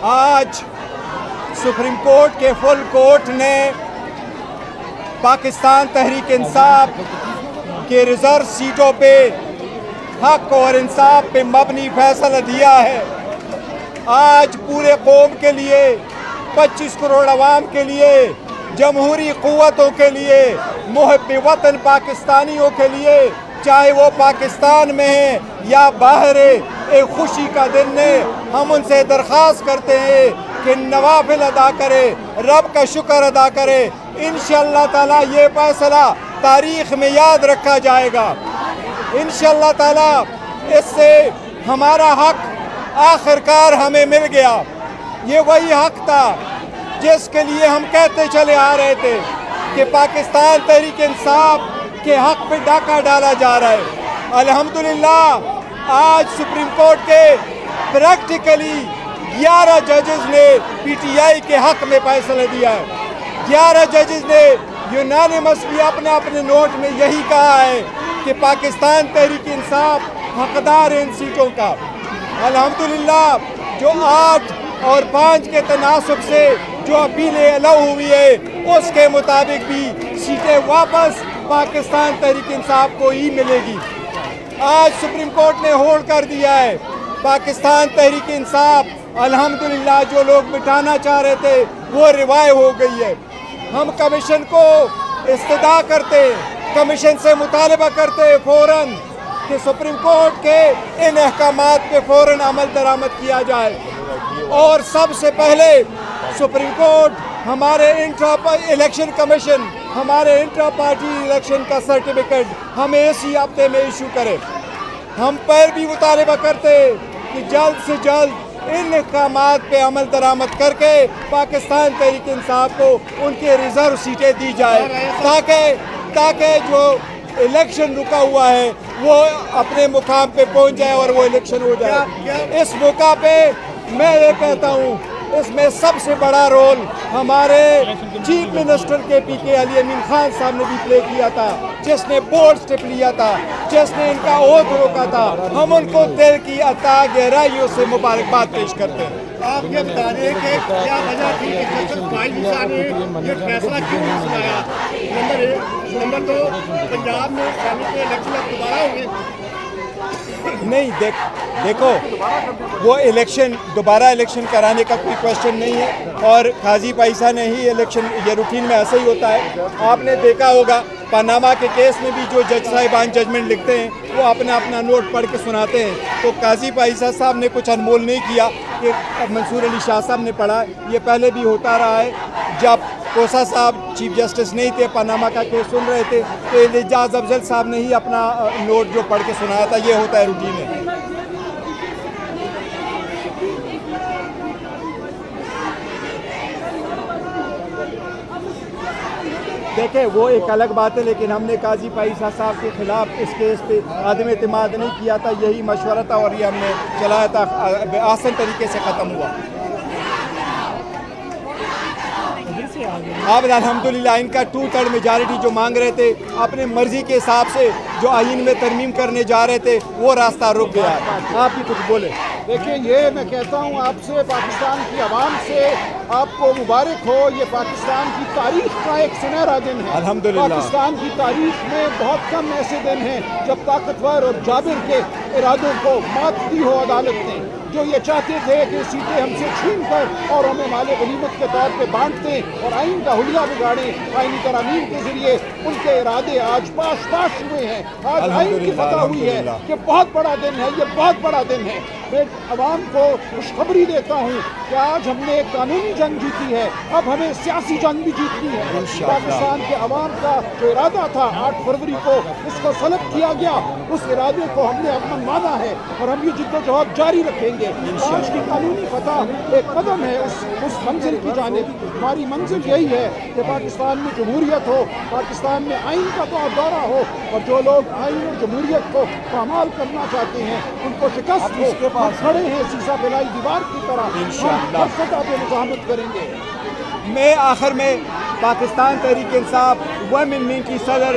آج supreme court کے full court نے پاکستان تحریک انصاف کے ریزرو سیٹوں پہ حق اور انصاف پہ مبنی فیصلہ دیا ہے۔ آج پورے قوم کے لیے، 25 کروڑ عوام کے لیے، جمہوری قوتوں کے لیے، محب وطن پاکستانیوں کے لیے، چاہے وہ پاکستان میں ہیں یا باہر، ایک خوشی کا دن ہے۔ ہم ان سے درخواست کرتے ہیں کہ نوافل ادا کرے، رب کا شکر ادا کرے۔ انشاءاللہ تعالیٰ یہ فیصلہ تاریخ میں یاد رکھا جائے گا۔ انشاءاللہ تعالیٰ اس سے ہمارا حق آخرکار ہمیں مل گیا۔ یہ وہی حق تھا جس کے لیے ہم کہتے چلے آ رہے تھے کہ پاکستان تحریک انصاف کے حق پہ ڈاکہ ڈالا جا رہا ہے۔ الحمدللہ آج سپریم کورٹ کے پریکٹیکلی 11 ججز نے پی ٹی آئی کے حق میں فیصلہ دیا ہے۔ 11 ججز نے یونانیمسلی اپنے اپنے نوٹ میں یہی کہا ہے کہ پاکستان تحریک انصاف حقدار ہے ان سیٹوں کا۔ الحمدللہ جو 8 اور 5 کے تناسب سے جو اپیلیں الاؤ ہوئی ہے اس کے مطابق بھی سیٹیں واپس پاکستان تحریک انصاف کو ہی ملے گی۔ آج سپریم کورٹ نے ہولڈ کر دیا ہے پاکستان تحریک انصاف الحمدللہ جو لوگ مٹانا چاہ رہے تھے وہ روائے ہو گئی ہے۔ ہم کمیشن کو استدعا کرتے، کمیشن سے مطالبہ کرتے فوراً کہ سپریم کورٹ کے ان احکامات پہ فوراً عمل درآمد کیا جائے، اور سب سے پہلے سپریم کورٹ ہمارے الیکشن کمیشن ہمارے انٹرا پارٹی الیکشن کا سرٹیفکیٹ ہمیں اسی ہفتے میں ایشو کرے۔ ہم پھر بھی مطالبہ کرتے کہ جلد سے جلد ان احکامات پہ عمل درآمد کر کے پاکستان تحریک انصاف کو ان کے ریزرو سیٹیں دی جائے تاکہ جو الیکشن رکا ہوا ہے وہ اپنے مقام پہ پہنچ جائے اور وہ الیکشن ہو جائے۔ اس موقع پہ میں یہ کہتا ہوں اس میں سب سے بڑا رول ہمارے چیف منسٹر کے پی کے علی امین خان صاحب نے بھی پلے کیا تھا، جس نے بولڈ سٹیپ لیا تھا، جس نے ان کا اوتھ روکا تھا۔ ہم ان کو دل کی عطا گہرائیوں سے مبارکباد پیش کرتے ہیں۔ آپ یہ بتا دیں کہ کیا وجہ تھی کہ جسٹس فائز صاحب نے یہ فیصلہ کیوں نہیں سنایا؟ نمبر 2 پنجاب میں سینٹ کے الیکشن اب دوبارہ ہوں گے؟ نہیں، دیکھو وہ دوبارہ الیکشن کرانے کا کوئی کویشچن نہیں ہے، اور قاضی پائسا نے ہی الیکشن، یہ روٹین میں ایسا ہی ہوتا ہے۔ آپ نے دیکھا ہوگا پاناما کے کیس میں بھی جو جج صاحبان ججمنٹ لکھتے ہیں وہ اپنا نوٹ پڑھ کے سناتے ہیں، تو قاضی پائسا صاحب نے کچھ انمول نہیں کیا کہ منصور علی شاہ صاحب نے پڑھا۔ یہ پہلے بھی ہوتا رہا ہے، جب کوسا صاحب چیف جسٹس نہیں تھے، پاناما کا کیس سن رہے تھے تو اعجاز افضل صاحب نے ہی اپنا نوٹ جو پڑھ کے سنایا تھا۔ یہ ہوتا ہے روٹین ہے۔ دیکھیں وہ ایک الگ بات ہے، لیکن ہم نے قاضی پائسا صاحب کے خلاف اس کیس پہ عدم اعتماد نہیں کیا تھا، یہی مشورہ تھا اور یہ ہم نے چلایا تھا، آسان طریقے سے ختم ہوا۔ اب الحمدللہ ان کا 2/3 میجارٹی جو مانگ رہے تھے، اپنے مرضی کے حساب سے جو آئین میں ترمیم کرنے جا رہے تھے وہ راستہ رک گیا۔ آپ بھی کچھ بولے۔ دیکھیں یہ میں کہتا ہوں آپ سے، پاکستان کی عوام سے، آپ کو مبارک ہو۔ یہ پاکستان کی تاریخ کا ایک سنہرا دن ہے۔ الحمدللہ پاکستان کی تاریخ میں بہت کم ایسے دن ہیں جب طاقتور اور جابر کے ارادوں کو مات دی ہو عدالت نے، جو یہ چاہتے تھے کہ سیٹیں ہم سے چھین کر اور ہمیں مال غنیمت کے طور پہ بانٹ دیں اور آئین کا حلیہ بگاڑیں۔ آئینی ترامیم کے ذریعے ان کے ارادے آج پاش ہوئے ہیں، آج آئین کی فتح ہوئی ہے۔ یہ بہت بڑا دن ہے، یہ بہت بڑا دن ہے۔ میں عوام کو خوشخبری دیتا ہوں کہ آج ہم نے ایک قانونی جنگ جیتی ہے، اب ہمیں سیاسی جنگ بھی جیتنی ہے۔ پاکستان کے عوام کا جو ارادہ تھا 8 فروری کو اس کو سلب کیا گیا، اس ارادے کو ہم نے امن مانا ہے اور ہم یہ جدوجہد جاری رکھیں گے۔ آج کی قانونی فتح ایک قدم ہے اس منزل کی جانب۔ ہماری منزل یہی ہے کہ پاکستان میں جمہوریت ہو، پاکستان میں آئین کا دورہ ہو، اور جو لوگ آئین اور جمہوریت کو پامال کرنا چاہتے ہیں ان کو شکست ہو۔ ہم کھڑے ہیں سیسا پھیلائی دیوار کی طرح، ہم ہر سطح پہ مزاحمت کریں گے۔ میں آخر میں پاکستان تحریک انصاف وومن ونگ کی صدر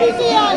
PTI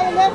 ILF